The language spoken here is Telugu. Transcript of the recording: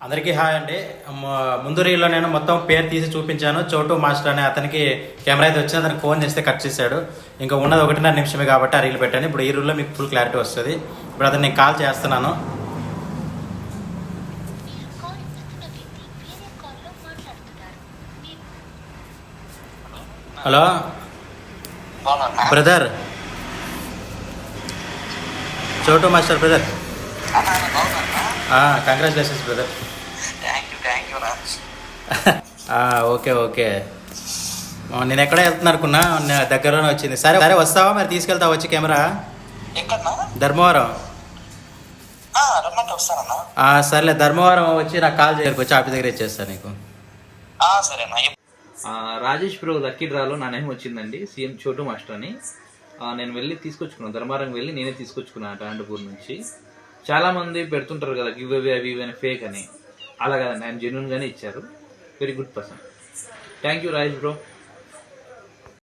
అందరికీ హాయ్ అండి. ముందు రీల్లో నేను మొత్తం పేరు తీసి చూపించాను. చోటు మాస్టర్ అనే అతనికి కెమెరా అయితే వచ్చింది. అతనికి ఫోన్ చేస్తే కట్ చేశాడు. ఇంకా ఉన్నది 1.5 నిమిషమే కాబట్టి ఆ రీల్ పెట్టాను. ఇప్పుడు ఈ రీల్లో మీకు ఫుల్ క్లారిటీ వస్తుంది. ఇప్పుడు అతను నేను కాల్ చేస్తున్నాను. హలో బ్రదర్, చోటు master brother. Congratulations brother. Okay okay. నేను ఎక్కడ వెళ్తున్నా అనుకున్నా, దగ్గరలోనే వచ్చింది. సరే సరే, వస్తావా మరి? తీసుకెళ్తావా వచ్చి కెమెరా? ధర్మవరం. సర్లే, ధర్మవరం వచ్చి నాకు కాల్ చేయడానికి వచ్చి ఆఫీస్ దగ్గర ఇచ్చేస్తాను నీకు. రాజేష్ బ్రో లక్కీ డ్రాలో నా నేమ్ వచ్చిందండి, సీఎం చోటు మాస్టర్ అని. నేను వెళ్ళి తీసుకొచ్చుకున్నాను, ధర్మవరం వెళ్ళి నేనే తీసుకొచ్చుకున్నాను అనంతపూర్ నుంచి. చాలామంది పెడుతుంటారు కదా గివ్ అవే అవి ఇవి ఫేక్ అని, అలా కదండి, ఆయన జెన్యున్గానే ఇచ్చారు. Very good person. Thank you Rajesh bro.